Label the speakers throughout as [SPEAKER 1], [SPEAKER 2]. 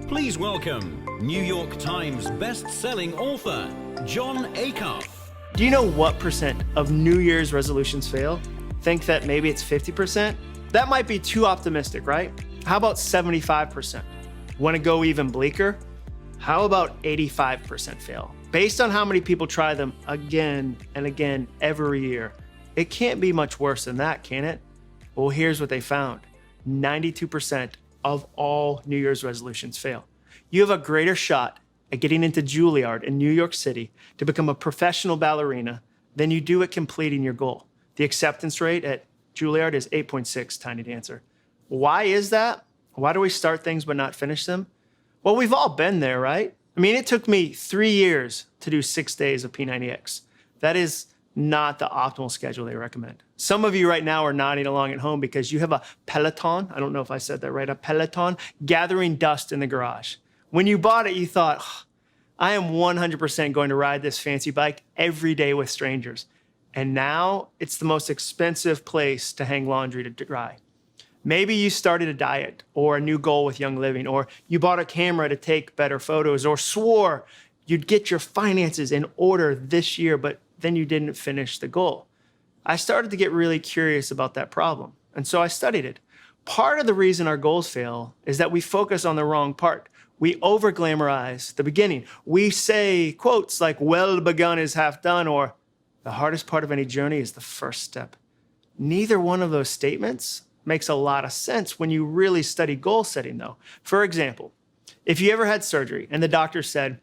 [SPEAKER 1] Please welcome New York Times best-selling author, Jon Acuff.
[SPEAKER 2] Do you know what percent of New Year's resolutions fail? Think that maybe it's 50%? That might be too optimistic, right? How about 75%? Want to go even bleaker? How about 85% fail? Based on how many people try them again and again every year, it can't be much worse than that, can it? Well, here's what they found. 92% of all New Year's resolutions fail. You have a greater shot at getting into Juilliard in New York City to become a professional ballerina than you do at completing your goal. The acceptance rate at Juilliard is 8.6 tiny dancer. Why is that? Why do we start things but not finish them? Well, we've all been there, right? I mean, it took me 3 years to do 6 days of P90X. That is not the optimal schedule they recommend. Some of you right now are nodding along at home because you have a Peloton, I don't know if I said that right, a Peloton gathering dust in the garage. When you bought it, you thought, I am 100% going to ride this fancy bike every day with strangers. And now it's the most expensive place to hang laundry to dry. Maybe you started a diet or a new goal with Young Living, or you bought a camera to take better photos, or swore you'd get your finances in order this year, but then you didn't finish the goal. I started to get really curious about that problem, and so I studied it. Part of the reason our goals fail is that we focus on the wrong part. We over-glamorize the beginning. We say quotes like, well begun is half done, or the hardest part of any journey is the first step. Neither one of those statements makes a lot of sense when you really study goal setting, though. For example, if you ever had surgery and the doctor said,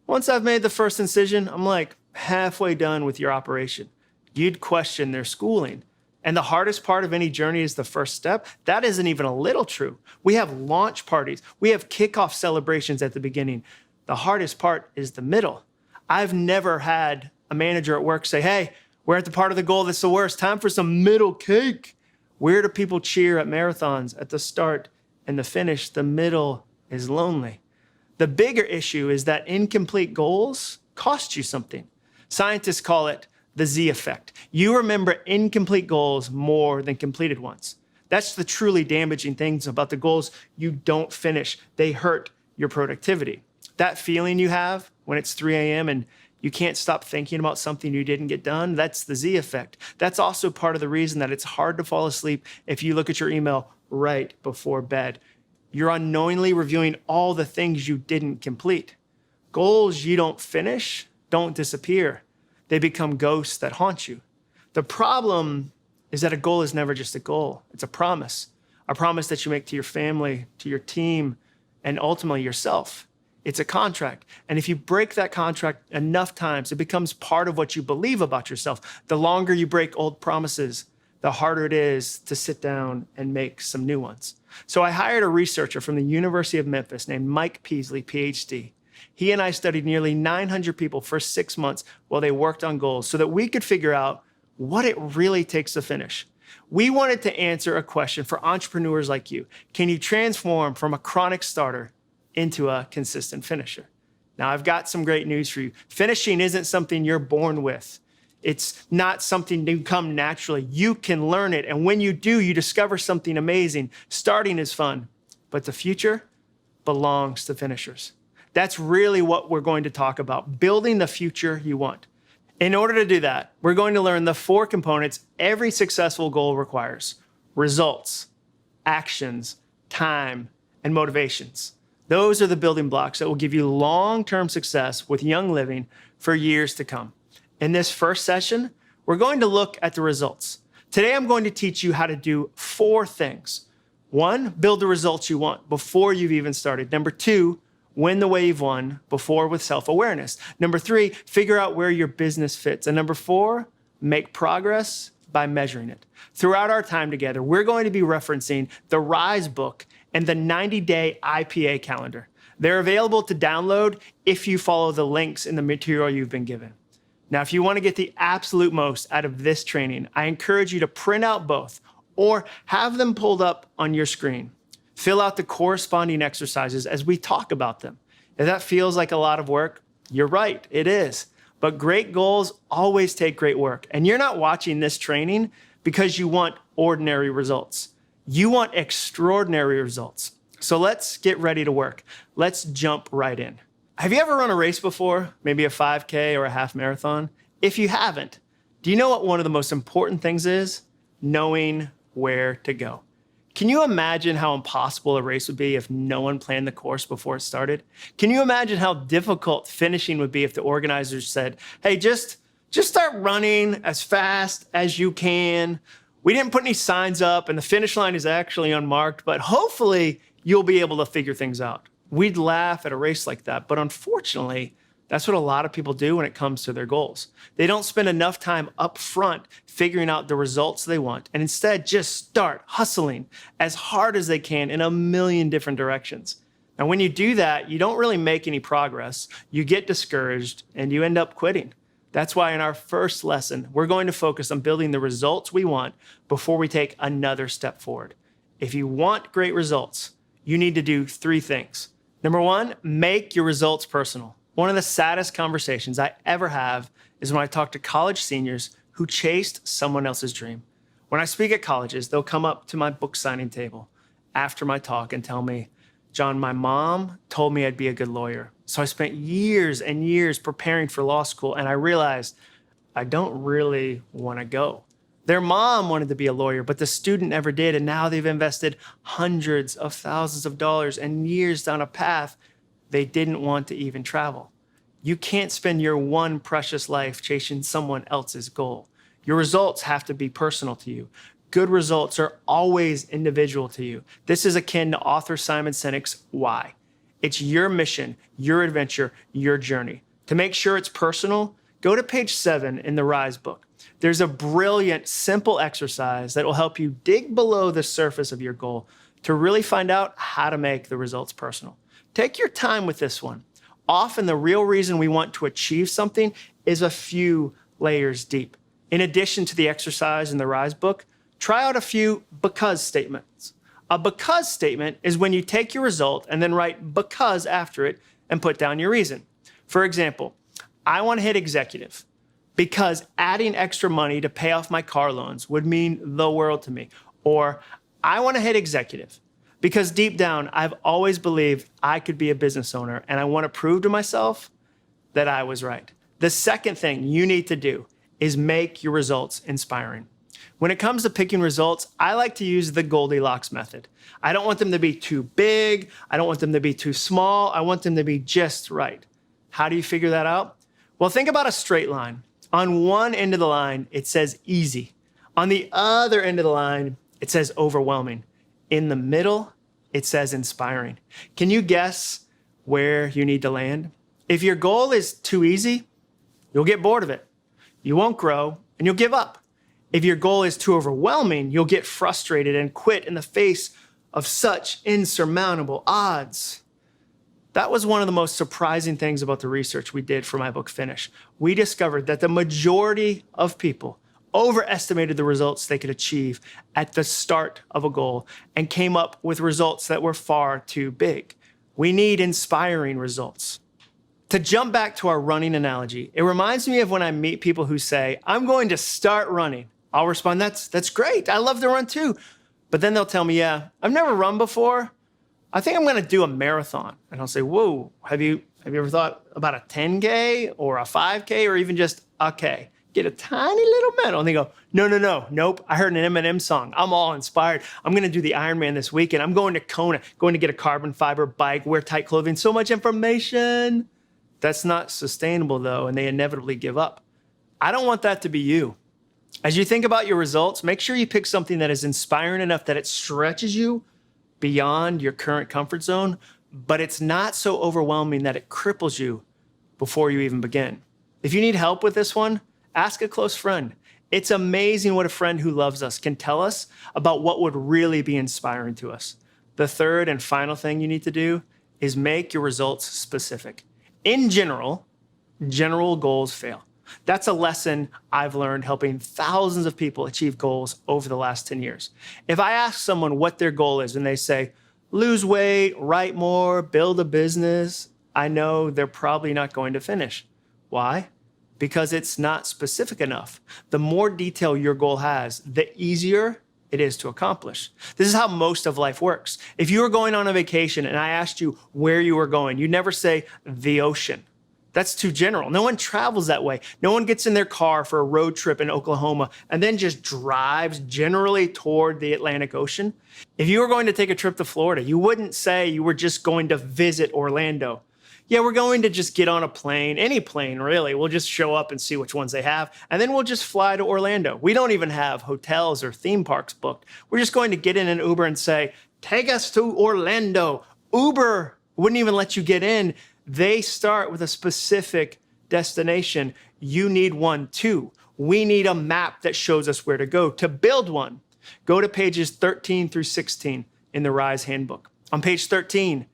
[SPEAKER 2] once I've made the first incision, I'm like halfway done with your operation, you'd question their schooling. And the hardest part of any journey is the first step. That isn't even a little true. We have launch parties. We have kickoff celebrations at the beginning. The hardest part is the middle. I've never had a manager at work say, hey, we're at the part of the goal that's the worst. Time for some middle cake. Where do people cheer at marathons? At the start and the finish, the middle is lonely. The bigger issue is that incomplete goals cost you something. Scientists call it the Z effect. You remember incomplete goals more than completed ones. That's the truly damaging things about the goals you don't finish. They hurt your productivity. That feeling you have when it's 3 a.m. and you can't stop thinking about something you didn't get done, that's the Z effect. That's also part of the reason that it's hard to fall asleep if you look at your email right before bed. You're unknowingly reviewing all the things you didn't complete. Goals you don't finish don't disappear. They become ghosts that haunt you. The problem is that a goal is never just a goal. It's a promise that you make to your family, to your team, and ultimately yourself. It's a contract. And if you break that contract enough times, it becomes part of what you believe about yourself. The longer you break old promises, the harder it is to sit down and make some new ones. So I hired a researcher from the University of Memphis named Mike Peasley, PhD. He and I studied nearly 900 people for 6 months while they worked on goals so that we could figure out what it really takes to finish. We wanted to answer a question for entrepreneurs like you. Can you transform from a chronic starter into a consistent finisher? Now, I've got some great news for you. Finishing isn't something you're born with. It's not something you come naturally. You can learn it, and when you do, you discover something amazing. Starting is fun, but the future belongs to finishers. That's really what we're going to talk about, building the future you want. In order to do that, we're going to learn the 4 components every successful goal requires: results, actions, time, and motivations. Those are the building blocks that will give you long-term success with Young Living for years to come. In this first session, we're going to look at the results. Today, I'm going to teach you how to do 4 things. 1, build the results you want before you've even started. Number 2, win the way you've won before with self-awareness. Number 3, figure out where your business fits. And number 4, make progress by measuring it. Throughout our time together, we're going to be referencing the Rise book and the 90-day IPA calendar. They're available to download if you follow the links in the material you've been given. Now, if you want to get the absolute most out of this training, I encourage you to print out both or have them pulled up on your screen. Fill out the corresponding exercises as we talk about them. If that feels like a lot of work, you're right, it is. But great goals always take great work. And you're not watching this training because you want ordinary results. You want extraordinary results. So let's get ready to work. Let's jump right in. Have you ever run a race before? Maybe a 5K or a half marathon? If you haven't, do you know what one of the most important things is? Knowing where to go. Can you imagine how impossible a race would be if no one planned the course before it started? Can you imagine how difficult finishing would be if the organizers said, hey, just start running as fast as you can. We didn't put any signs up and the finish line is actually unmarked, but hopefully you'll be able to figure things out. We'd laugh at a race like that, but unfortunately, that's what a lot of people do when it comes to their goals. They don't spend enough time up front figuring out the results they want, and instead just start hustling as hard as they can in a million different directions. And when you do that, you don't really make any progress, you get discouraged, and you end up quitting. That's why in our first lesson, we're going to focus on building the results we want before we take another step forward. If you want great results, you need to do 3 things. Number 1, make your results personal. One of the saddest conversations I ever have is when I talk to college seniors who chased someone else's dream. When I speak at colleges, they'll come up to my book signing table after my talk and tell me, John, my mom told me I'd be a good lawyer. So I spent years and years preparing for law school, and I realized I don't really want to go. Their mom wanted to be a lawyer, but the student never did, and now they've invested hundreds of thousands of dollars and years down a path they didn't want to even travel. You can't spend your one precious life chasing someone else's goal. Your results have to be personal to you. Good results are always individual to you. This is akin to author Simon Sinek's Why. It's your mission, your adventure, your journey. To make sure it's personal, go to page 7 in the Rise book. There's a brilliant, simple exercise that will help you dig below the surface of your goal to really find out how to make the results personal. Take your time with this one. Often the real reason we want to achieve something is a few layers deep. In addition to the exercise in the Rise book, try out a few because statements. A because statement is when you take your result and then write because after it and put down your reason. For example, I want to hit executive because adding extra money to pay off my car loans would mean the world to me. Or I want to hit executive because deep down, I've always believed I could be a business owner and I want to prove to myself that I was right. The second thing you need to do is make your results inspiring. When it comes to picking results, I like to use the Goldilocks method. I don't want them to be too big. I don't want them to be too small. I want them to be just right. How do you figure that out? Well, think about a straight line. On one end of the line, it says easy. On the other end of the line, it says overwhelming. In the middle, it says inspiring. Can you guess where you need to land? If your goal is too easy, you'll get bored of it. You won't grow and you'll give up. If your goal is too overwhelming, you'll get frustrated and quit in the face of such insurmountable odds. That was one of the most surprising things about the research we did for my book Finish. We discovered that the majority of people overestimated the results they could achieve at the start of a goal and came up with results that were far too big. We need inspiring results. To jump back to our running analogy, it reminds me of when I meet people who say, I'm going to start running. I'll respond, that's great. I love to run too. But then they'll tell me, yeah, I've never run before. I think I'm going to do a marathon. And I'll say, whoa, have you ever thought about a 10K or a 5K or even just a K? Get a tiny little medal. And they go, nope. I heard an Eminem song. I'm all inspired. I'm going to do the Ironman this weekend. I'm going to Kona, going to get a carbon fiber bike, wear tight clothing. So much information. That's not sustainable though, and they inevitably give up. I don't want that to be you. As you think about your results, make sure you pick something that is inspiring enough that it stretches you beyond your current comfort zone, but it's not so overwhelming that it cripples you before you even begin. If you need help with this one, ask a close friend. It's amazing what a friend who loves us can tell us about what would really be inspiring to us. The third and final thing you need to do is make your results specific. In general goals fail. That's a lesson I've learned helping thousands of people achieve goals over the last 10 years. If I ask someone what their goal is and they say, lose weight, write more, build a business, I know they're probably not going to finish. Why? Because it's not specific enough. The more detail your goal has, the easier it is to accomplish. This is how most of life works. If you were going on a vacation and I asked you where you were going, you'd never say the ocean. That's too general. No one travels that way. No one gets in their car for a road trip in Oklahoma and then just drives generally toward the Atlantic Ocean. If you were going to take a trip to Florida, you wouldn't say you were just going to visit Orlando. Yeah, we're going to just get on a plane, any plane really. We'll just show up and see which ones they have, and then we'll just fly to Orlando. We don't even have hotels or theme parks booked. We're just going to get in an Uber and say, take us to Orlando. Uber wouldn't even let you get in. They start with a specific destination. You need one too. We need a map that shows us where to go. To build one, go to pages 13 through 16 in the RISE handbook. On page 13,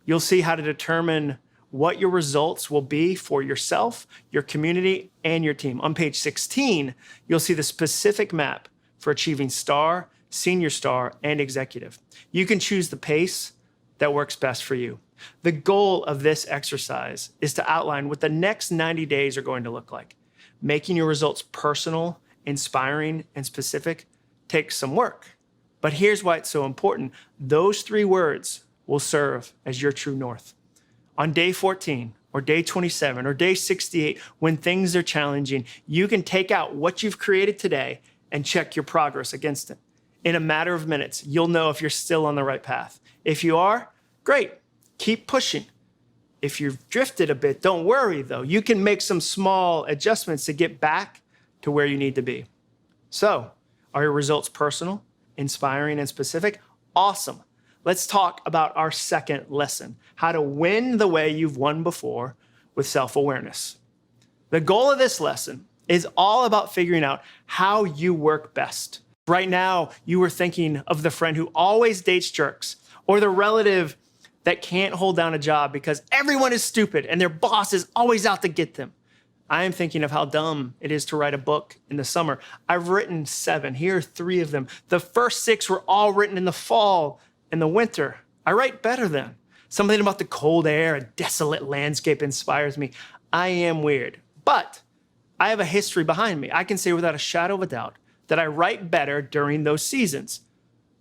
[SPEAKER 2] you'll see how to determine what your results will be for yourself, your community, and your team. On page 16, you'll see the specific map for achieving star, senior star, and executive. You can choose the pace that works best for you. The goal of this exercise is to outline what the next 90 days are going to look like. Making your results personal, inspiring, and specific takes some work. But here's why it's so important. Those 3 words will serve as your true north. On day 14, or day 27, or day 68, when things are challenging, you can take out what you've created today and check your progress against it. In a matter of minutes, you'll know if you're still on the right path. If you are, great, keep pushing. If you've drifted a bit, don't worry though. You can make some small adjustments to get back to where you need to be. So, are your results personal, inspiring, and specific? Awesome. Let's talk about our second lesson, how to win the way you've won before with self-awareness. The goal of this lesson is all about figuring out how you work best. Right now, you were thinking of the friend who always dates jerks, or the relative that can't hold down a job because everyone is stupid and their boss is always out to get them. I am thinking of how dumb it is to write a book in the summer. I've written 7. Here are 3 of them. The first 6 were all written in the fall and the winter. I write better then. Something about the cold air, a desolate landscape inspires me. I am weird, but I have a history behind me. I can say without a shadow of a doubt that I write better during those seasons.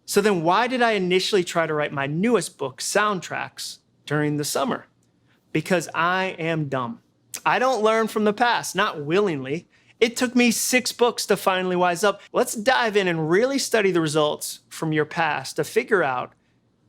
[SPEAKER 2] So then why did I initially try to write my newest book, Soundtracks, during the summer? Because I am dumb. I don't learn from the past, not willingly. It took me 6 books to finally wise up. Let's dive in and really study the results from your past to figure out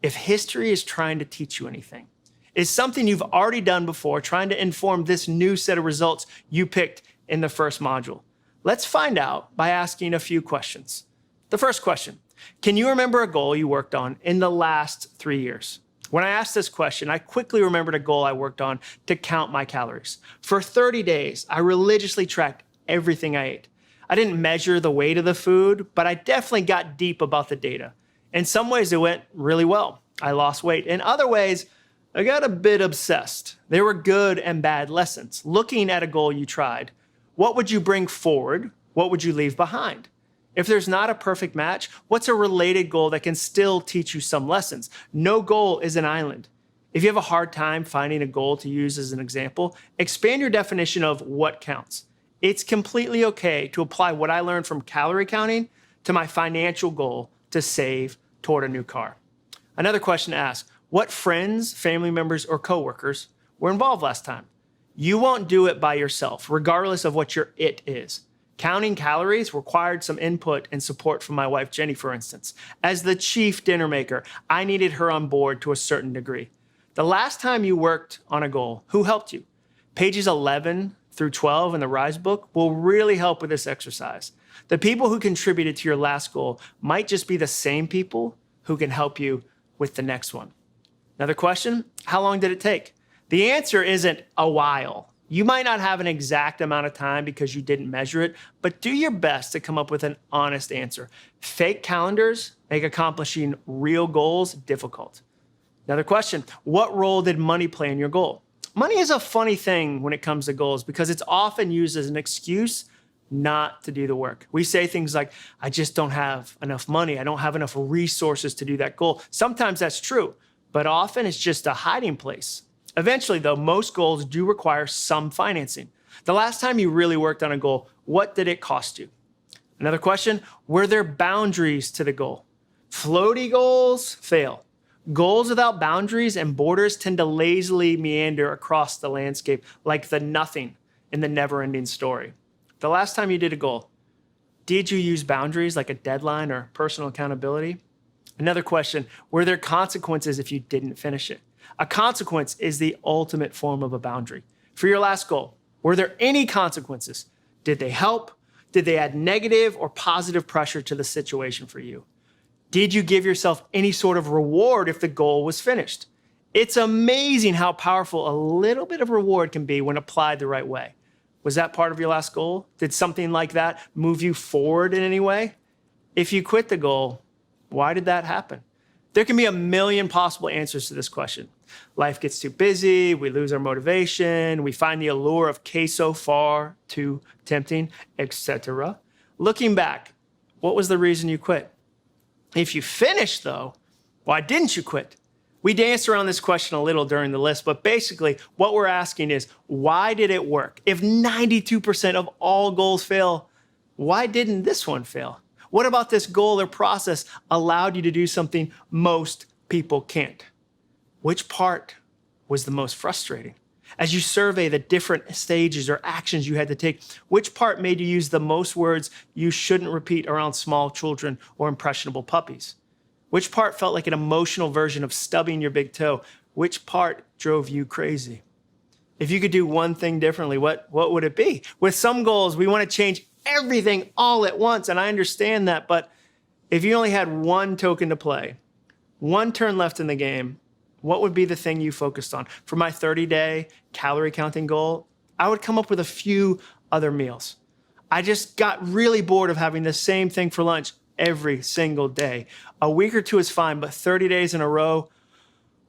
[SPEAKER 2] if history is trying to teach you anything. Is something you've already done before trying to inform this new set of results you picked in the first module? Let's find out by asking a few questions. The first question, can you remember a goal you worked on in the last 3 years? When I asked this question, I quickly remembered a goal I worked on to count my calories. For 30 days, I religiously tracked everything I ate. I didn't measure the weight of the food, but I definitely got deep about the data. In some ways, it went really well. I lost weight. In other ways, I got a bit obsessed. There were good and bad lessons. Looking at a goal you tried, what would you bring forward? What would you leave behind? If there's not a perfect match, what's a related goal that can still teach you some lessons? No goal is an island. If you have a hard time finding a goal to use as an example, expand your definition of what counts. It's completely okay to apply what I learned from calorie counting to my financial goal to save toward a new car. Another question to ask, what friends, family members, or coworkers were involved last time? You won't do it by yourself, regardless of what your it is. Counting calories required some input and support from my wife, Jenny, for instance. As the chief dinner maker, I needed her on board to a certain degree. The last time you worked on a goal, who helped you? Pages 11 through 12 in the RISE book will really help with this exercise. The people who contributed to your last goal might just be the same people who can help you with the next one. Another question, how long did it take? The answer isn't a while. You might not have an exact amount of time because you didn't measure it, but do your best to come up with an honest answer. Fake calendars make accomplishing real goals difficult. Another question, what role did money play in your goal? Money is a funny thing when it comes to goals because it's often used as an excuse not to do the work. We say things like, I just don't have enough money. I don't have enough resources to do that goal. Sometimes that's true, but often it's just a hiding place. Eventually, though, most goals do require some financing. The last time you really worked on a goal, what did it cost you? Another question, were there boundaries to the goal? Floaty goals fail. Goals without boundaries and borders tend to lazily meander across the landscape like the nothing in the never-ending story. The last time you did a goal, did you use boundaries like a deadline or personal accountability? Another question, were there consequences if you didn't finish it? A consequence is the ultimate form of a boundary. For your last goal, were there any consequences? Did they help? Did they add negative or positive pressure to the situation for you? Did you give yourself any sort of reward if the goal was finished? It's amazing how powerful a little bit of reward can be when applied the right way. Was that part of your last goal? Did something like that move you forward in any way? If you quit the goal, why did that happen? There can be a million possible answers to this question. Life gets too busy, we lose our motivation, we find the allure of queso far too tempting, etc. Looking back, what was the reason you quit? If you finished though, why didn't you quit? We danced around this question a little during the list, but basically what we're asking is, why did it work? If 92% of all goals fail, why didn't this one fail? What about this goal or process allowed you to do something most people can't? Which part was the most frustrating? As you survey the different stages or actions you had to take, which part made you use the most words you shouldn't repeat around small children or impressionable puppies? Which part felt like an emotional version of stubbing your big toe? Which part drove you crazy? If you could do one thing differently, what would it be? With some goals, we want to change everything all at once, and I understand that, but if you only had one token to play, one turn left in the game, what would be the thing you focused on? For my 30-day calorie counting goal, I would come up with a few other meals. I just got really bored of having the same thing for lunch every single day. A week or two is fine, but 30 days in a row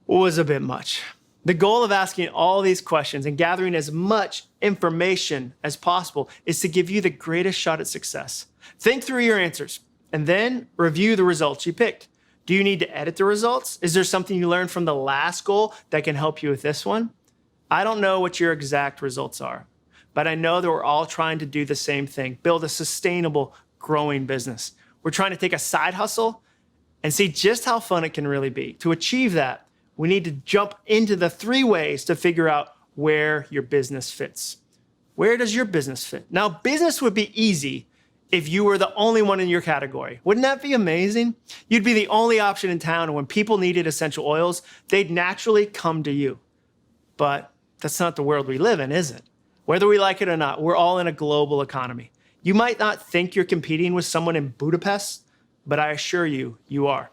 [SPEAKER 2] was a bit much. The goal of asking all these questions and gathering as much information as possible is to give you the greatest shot at success. Think through your answers and then review the results you picked. Do you need to edit the results? Is there something you learned from the last goal that can help you with this one? I don't know what your exact results are, but I know that we're all trying to do the same thing, build a sustainable, growing business. We're trying to take a side hustle and see just how fun it can really be. To achieve that, we need to jump into the 3 ways to figure out where your business fits. Where does your business fit? Now, business would be easy if you were the only one in your category. Wouldn't that be amazing? You'd be the only option in town, and when people needed essential oils, they'd naturally come to you. But that's not the world we live in, is it? Whether we like it or not, we're all in a global economy. You might not think you're competing with someone in Budapest, but I assure you, you are.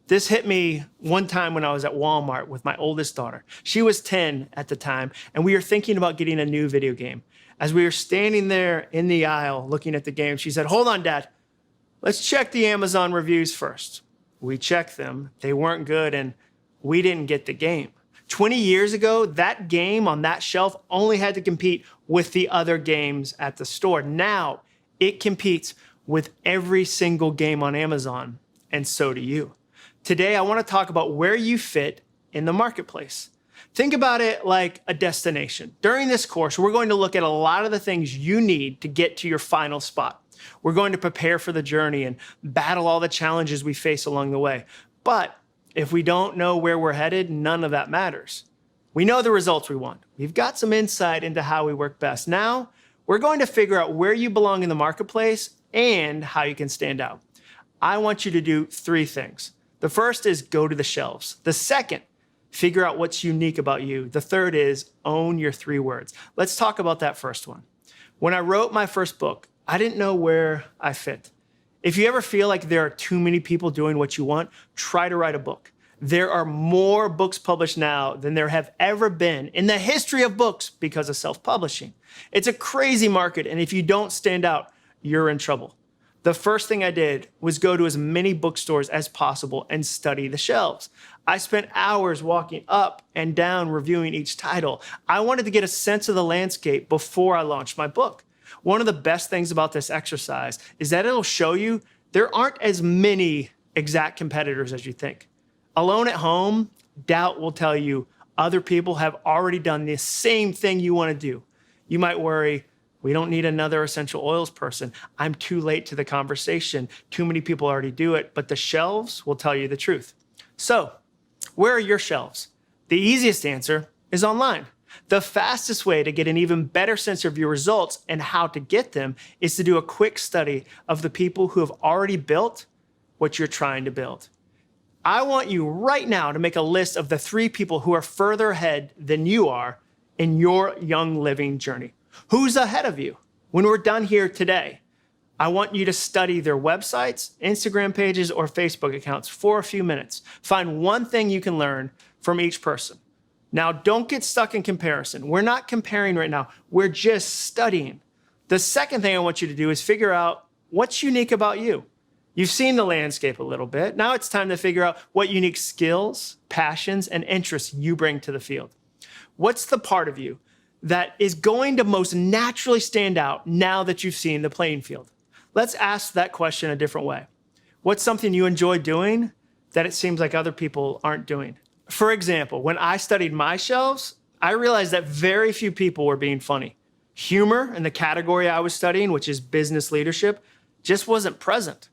[SPEAKER 2] This hit me one time when I was at Walmart with my oldest daughter. She was 10 at the time, and we were thinking about getting a new video game. As we were standing there in the aisle looking at the game, she said, "Hold on, Dad. Let's check the Amazon reviews first." We checked them. They weren't good, and we didn't get the game. 20 years ago, that game on that shelf only had to compete with the other games at the store. Now, it competes with every single game on Amazon, and so do you. Today, I want to talk about where you fit in the marketplace. Think about it like a destination. During this course, we're going to look at a lot of the things you need to get to your final spot. We're going to prepare for the journey and battle all the challenges we face along the way. But if we don't know where we're headed, none of that matters. We know the results we want. We've got some insight into how we work best. Now, we're going to figure out where you belong in the marketplace and how you can stand out. I want you to do 3 things. The first is go to the shelves. The second, figure out what's unique about you. The third is own your 3 words. Let's talk about that first one. When I wrote my first book, I didn't know where I fit. If you ever feel like there are too many people doing what you want, try to write a book. There are more books published now than there have ever been in the history of books because of self-publishing. It's a crazy market, and if you don't stand out, you're in trouble. The first thing I did was go to as many bookstores as possible and study the shelves. I spent hours walking up and down reviewing each title. I wanted to get a sense of the landscape before I launched my book. One of the best things about this exercise is that it'll show you there aren't as many exact competitors as you think. Alone at home, doubt will tell you other people have already done the same thing you want to do. You might worry, We don't need another essential oils person. I'm too late to the conversation. Too many people already do it, but the shelves will tell you the truth. So, where are your shelves? The easiest answer is online. The fastest way to get an even better sense of your results and how to get them is to do a quick study of the people who have already built what you're trying to build. I want you right now to make a list of the 3 people who are further ahead than you are in your young living journey. Who's ahead of you? When we're done here today, I want you to study their websites, Instagram pages, or Facebook accounts for a few minutes. Find one thing you can learn from each person. Now, don't get stuck in comparison. We're not comparing right now. We're just studying. The second thing I want you to do is figure out what's unique about you. You've seen the landscape a little bit. Now it's time to figure out what unique skills, passions, and interests you bring to the field. What's the part of you that is going to most naturally stand out now that you've seen the playing field? Let's ask that question a different way. What's something you enjoy doing that it seems like other people aren't doing? For example, when I studied my shelves, I realized that very few people were being funny. Humor in the category I was studying, which is business leadership, just wasn't present.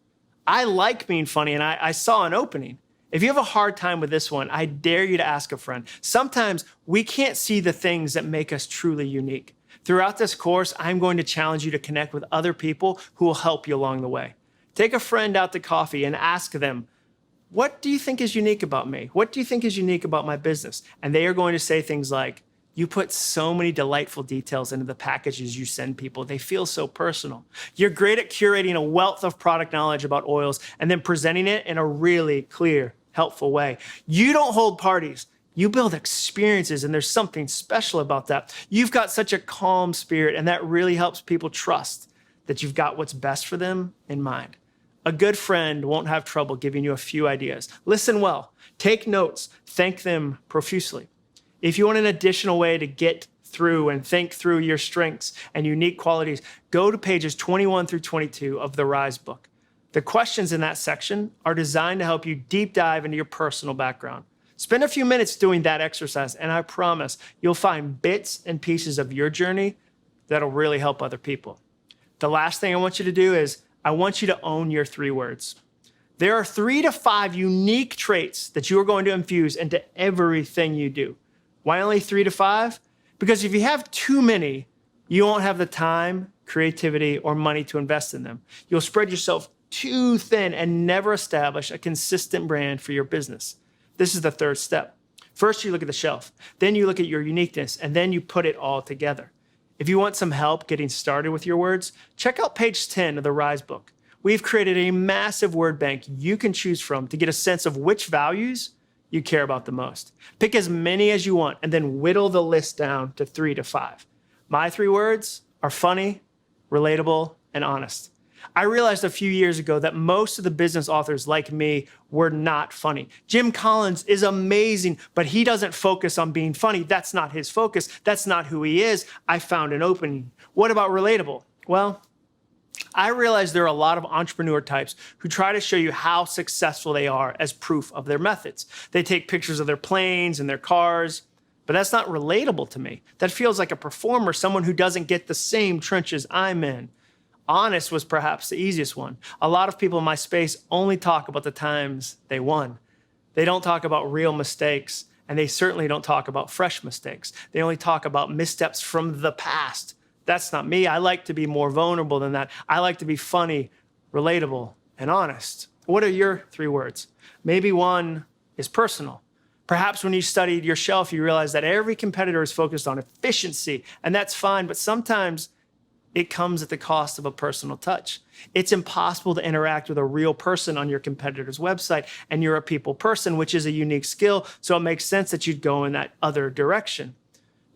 [SPEAKER 2] I like being funny, and I saw an opening. If you have a hard time with this one, I dare you to ask a friend. Sometimes we can't see the things that make us truly unique. Throughout this course, I'm going to challenge you to connect with other people who will help you along the way. Take a friend out to coffee and ask them, what do you think is unique about me? What do you think is unique about my business? And they are going to say things like, you put so many delightful details into the packages you send people. They feel so personal. You're great at curating a wealth of product knowledge about oils and then presenting it in a really clear, helpful way. You don't hold parties. You build experiences, and there's something special about that. You've got such a calm spirit, and that really helps people trust that you've got what's best for them in mind. A good friend won't have trouble giving you a few ideas. Listen well, take notes, thank them profusely. If you want an additional way to get through and think through your strengths and unique qualities, go to pages 21 through 22 of the Rise book. The questions in that section are designed to help you deep dive into your personal background. Spend a few minutes doing that exercise, and I promise you'll find bits and pieces of your journey that'll really help other people. The last thing I want you to do is I want you to own your 3 words. There are 3 to 5 unique traits that you are going to infuse into everything you do. Why only 3 to 5? Because if you have too many, you won't have the time, creativity, or money to invest in them. You'll spread yourself too thin and never establish a consistent brand for your business. This is the 3rd step. First, you look at the shelf. Then you look at your uniqueness, and then you put it all together. If you want some help getting started with your words, check out page 10 of the Rise book. We've created a massive word bank you can choose from to get a sense of which values you care about the most. Pick as many as you want and then whittle the list down to 3 to 5. My 3 words are funny, relatable, and honest. I realized a few years ago that most of the business authors like me were not funny. Jim Collins is amazing, but he doesn't focus on being funny. That's not his focus. That's not who he is. I found an opening. What about relatable? Well, I realize there are a lot of entrepreneur types who try to show you how successful they are as proof of their methods. They take pictures of their planes and their cars, but that's not relatable to me. That feels like a performer, someone who doesn't get the same trenches I'm in. Honest was perhaps the easiest one. A lot of people in my space only talk about the times they won. They don't talk about real mistakes, and they certainly don't talk about fresh mistakes. They only talk about missteps from the past. That's not me. I like to be more vulnerable than that. I like to be funny, relatable, and honest. What are your 3 words? Maybe one is personal. Perhaps when you studied your shelf, you realized that every competitor is focused on efficiency, and that's fine, but sometimes it comes at the cost of a personal touch. It's impossible to interact with a real person on your competitor's website, and you're a people person, which is a unique skill, so it makes sense that you'd go in that other direction.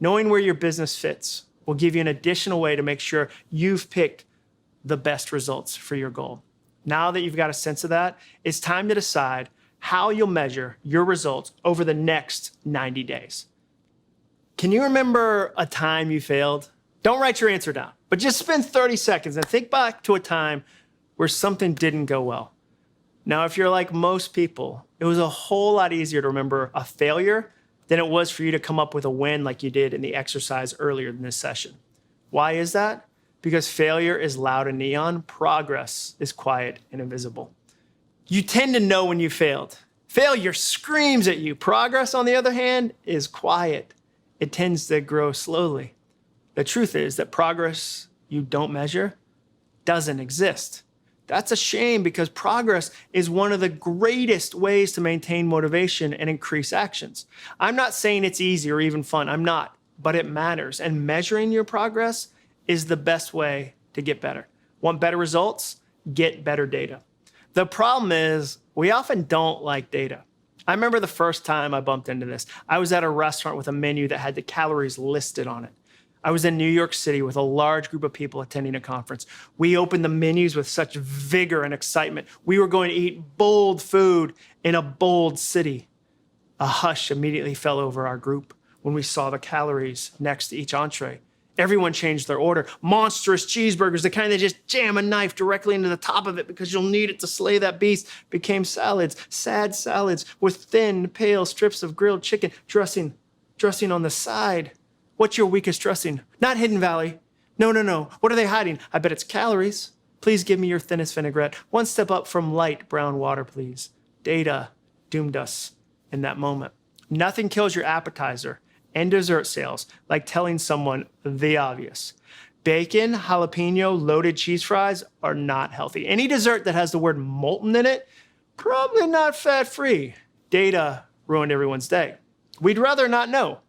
[SPEAKER 2] Knowing where your business fits will give you an additional way to make sure you've picked the best results for your goal. Now that you've got a sense of that, it's time to decide how you'll measure your results over the next 90 days. Can you remember a time you failed? Don't write your answer down, but just spend 30 seconds and think back to a time where something didn't go well. Now, if you're like most people, it was a whole lot easier to remember a failure than it was for you to come up with a win like you did in the exercise earlier in this session. Why is that? Because failure is loud and neon, progress is quiet and invisible. You tend to know when you failed. Failure screams at you. Progress, on the other hand, is quiet. It tends to grow slowly. The truth is that progress you don't measure doesn't exist. That's a shame because progress is one of the greatest ways to maintain motivation and increase actions. I'm not saying it's easy or even fun. I'm not, but it matters. And measuring your progress is the best way to get better. Want better results? Get better data. The problem is we often don't like data. I remember the first time I bumped into this. I was at a restaurant with a menu that had the calories listed on it. I was in New York City with a large group of people attending a conference. We opened the menus with such vigor and excitement. We were going to eat bold food in a bold city. A hush immediately fell over our group when we saw the calories next to each entree. Everyone changed their order. Monstrous cheeseburgers, the kind that just jam a knife directly into the top of it because you'll need it to slay that beast, became salads, sad salads with thin, pale strips of grilled chicken, dressing on the side. What's your weakest dressing? Not Hidden Valley. No. What are they hiding? I bet it's calories. Please give me your thinnest vinaigrette. One step up from light brown water, please. Data doomed us in that moment. Nothing kills your appetizer and dessert sales like telling someone the obvious. Bacon, jalapeno, loaded cheese fries are not healthy. Any dessert that has the word molten in it, probably not fat-free. Data ruined everyone's day. We'd rather not know.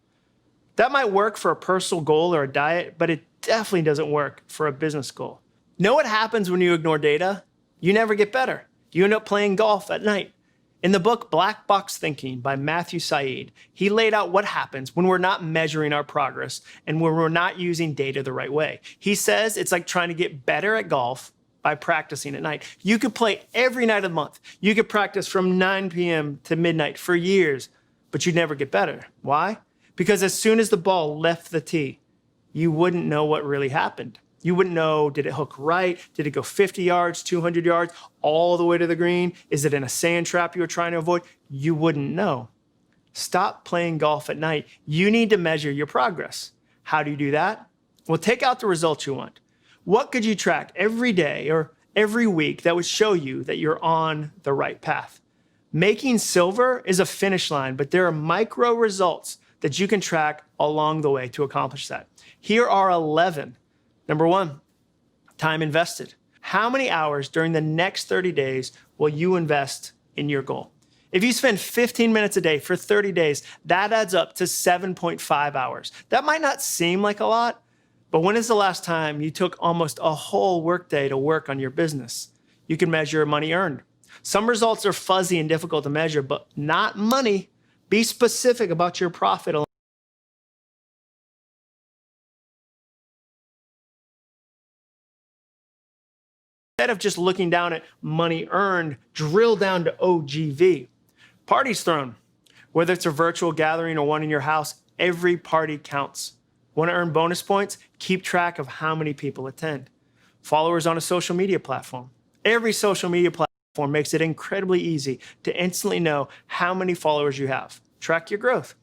[SPEAKER 2] That might work for a personal goal or a diet, but it definitely doesn't work for a business goal. Know what happens when you ignore data? You never get better. You end up playing golf at night. In the book Black Box Thinking by Matthew Syed, he laid out what happens when we're not measuring our progress and when we're not using data the right way. He says it's like trying to get better at golf by practicing at night. You could play every night of the month. You could practice from 9 p.m. to midnight for years, but you'd never get better. Why? Because as soon as the ball left the tee, you wouldn't know what really happened. You wouldn't know, did it hook right? Did it go 50 yards, 200 yards, all the way to the green? Is it in a sand trap you were trying to avoid? You wouldn't know. Stop playing golf at night. You need to measure your progress. How do you do that? Well, take out the results you want. What could you track every day or every week that would show you that you're on the right path? Making silver is a finish line, but there are micro results that you can track along the way to accomplish that. Here are 11. Number 1, time invested. How many hours during the next 30 days will you invest in your goal? If you spend 15 minutes a day for 30 days, that adds up to 7.5 hours. That might not seem like a lot, but when is the last time you took almost a whole workday to work on your business? You can measure money earned. Some results are fuzzy and difficult to measure, but not money. Be specific about your profit. Instead of just looking down at money earned, drill down to OGV. Parties thrown. Whether it's a virtual gathering or one in your house, every party counts. Want to earn bonus points? Keep track of how many people attend. Followers on a social media platform. Every social media platform makes it incredibly easy to instantly know how many followers you have. Track your growth.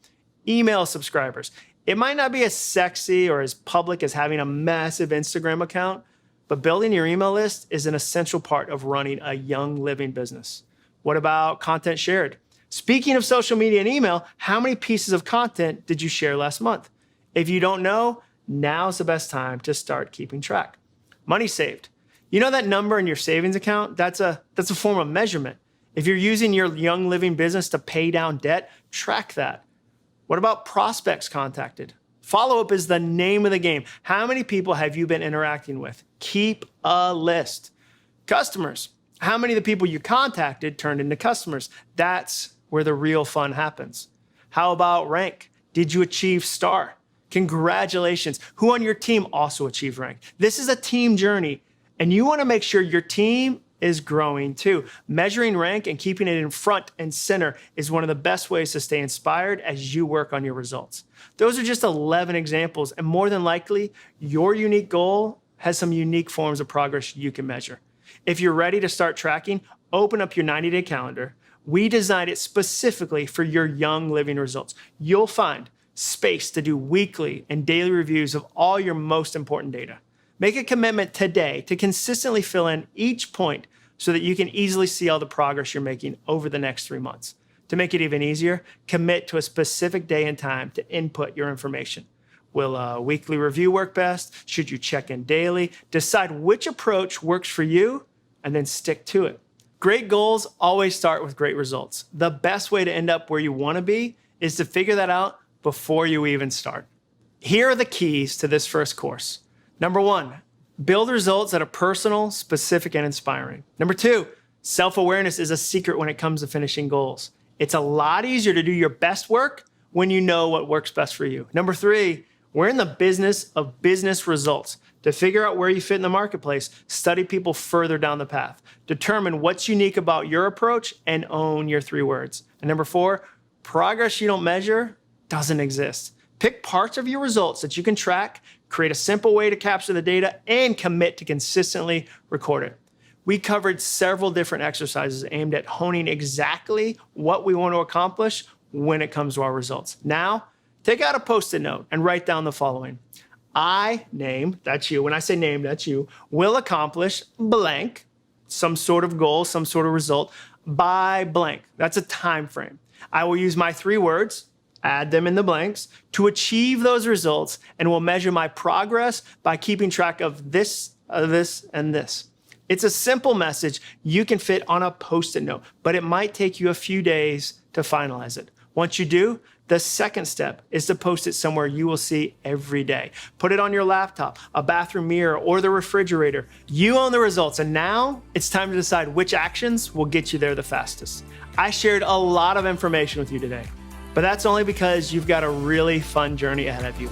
[SPEAKER 2] Email subscribers. It might not be as sexy or as public as having a massive Instagram account, but building your email list is an essential part of running a young living business. What about content shared? Speaking of social media and email, how many pieces of content did you share last month? If you don't know, now's the best time to start keeping track. Money saved. You know that number in your savings account? That's a form of measurement. If you're using your young living business to pay down debt, track that. What about prospects contacted? Follow-up is the name of the game. How many people have you been interacting with? Keep a list. Customers. How many of the people you contacted turned into customers? That's where the real fun happens. How about rank? Did you achieve star? Congratulations. Who on your team also achieved rank? This is a team journey, and you want to make sure your team is growing too. Measuring rank and keeping it in front and center is one of the best ways to stay inspired as you work on your results. Those are just 11 examples, and more than likely, your unique goal has some unique forms of progress you can measure. If you're ready to start tracking, open up your 90-day calendar. We designed it specifically for your young living results. You'll find space to do weekly and daily reviews of all your most important data. Make a commitment today to consistently fill in each point so that you can easily see all the progress you're making over the next 3 months. To make it even easier, commit to a specific day and time to input your information. Will a weekly review work best? Should you check in daily? Decide which approach works for you and then stick to it. Great goals always start with great results. The best way to end up where you want to be is to figure that out before you even start. Here are the keys to this first course. Number 1, build results that are personal, specific, and inspiring. Number 2, self-awareness is a secret when it comes to finishing goals. It's a lot easier to do your best work when you know what works best for you. Number 3, we're in the business of business results. To figure out where you fit in the marketplace, study people further down the path. Determine what's unique about your approach and own your 3 words. And number 4, progress you don't measure doesn't exist. Pick parts of your results that you can track, create a simple way to capture the data, and commit to consistently record it. We covered several different exercises aimed at honing exactly what we want to accomplish when it comes to our results. Now, take out a Post-it note and write down the following. I, name, that's you. When I say name, that's you, will accomplish blank, some sort of goal, some sort of result, by blank. That's a time frame. I will use my 3 words, add them in the blanks, to achieve those results, and will measure my progress by keeping track of this, and this. It's a simple message you can fit on a Post-it note, but it might take you a few days to finalize it. Once you do, the second step is to post it somewhere you will see every day. Put it on your laptop, a bathroom mirror, or the refrigerator. You own the results, and now it's time to decide which actions will get you there the fastest. I shared a lot of information with you today, but that's only because you've got a really fun journey ahead of you.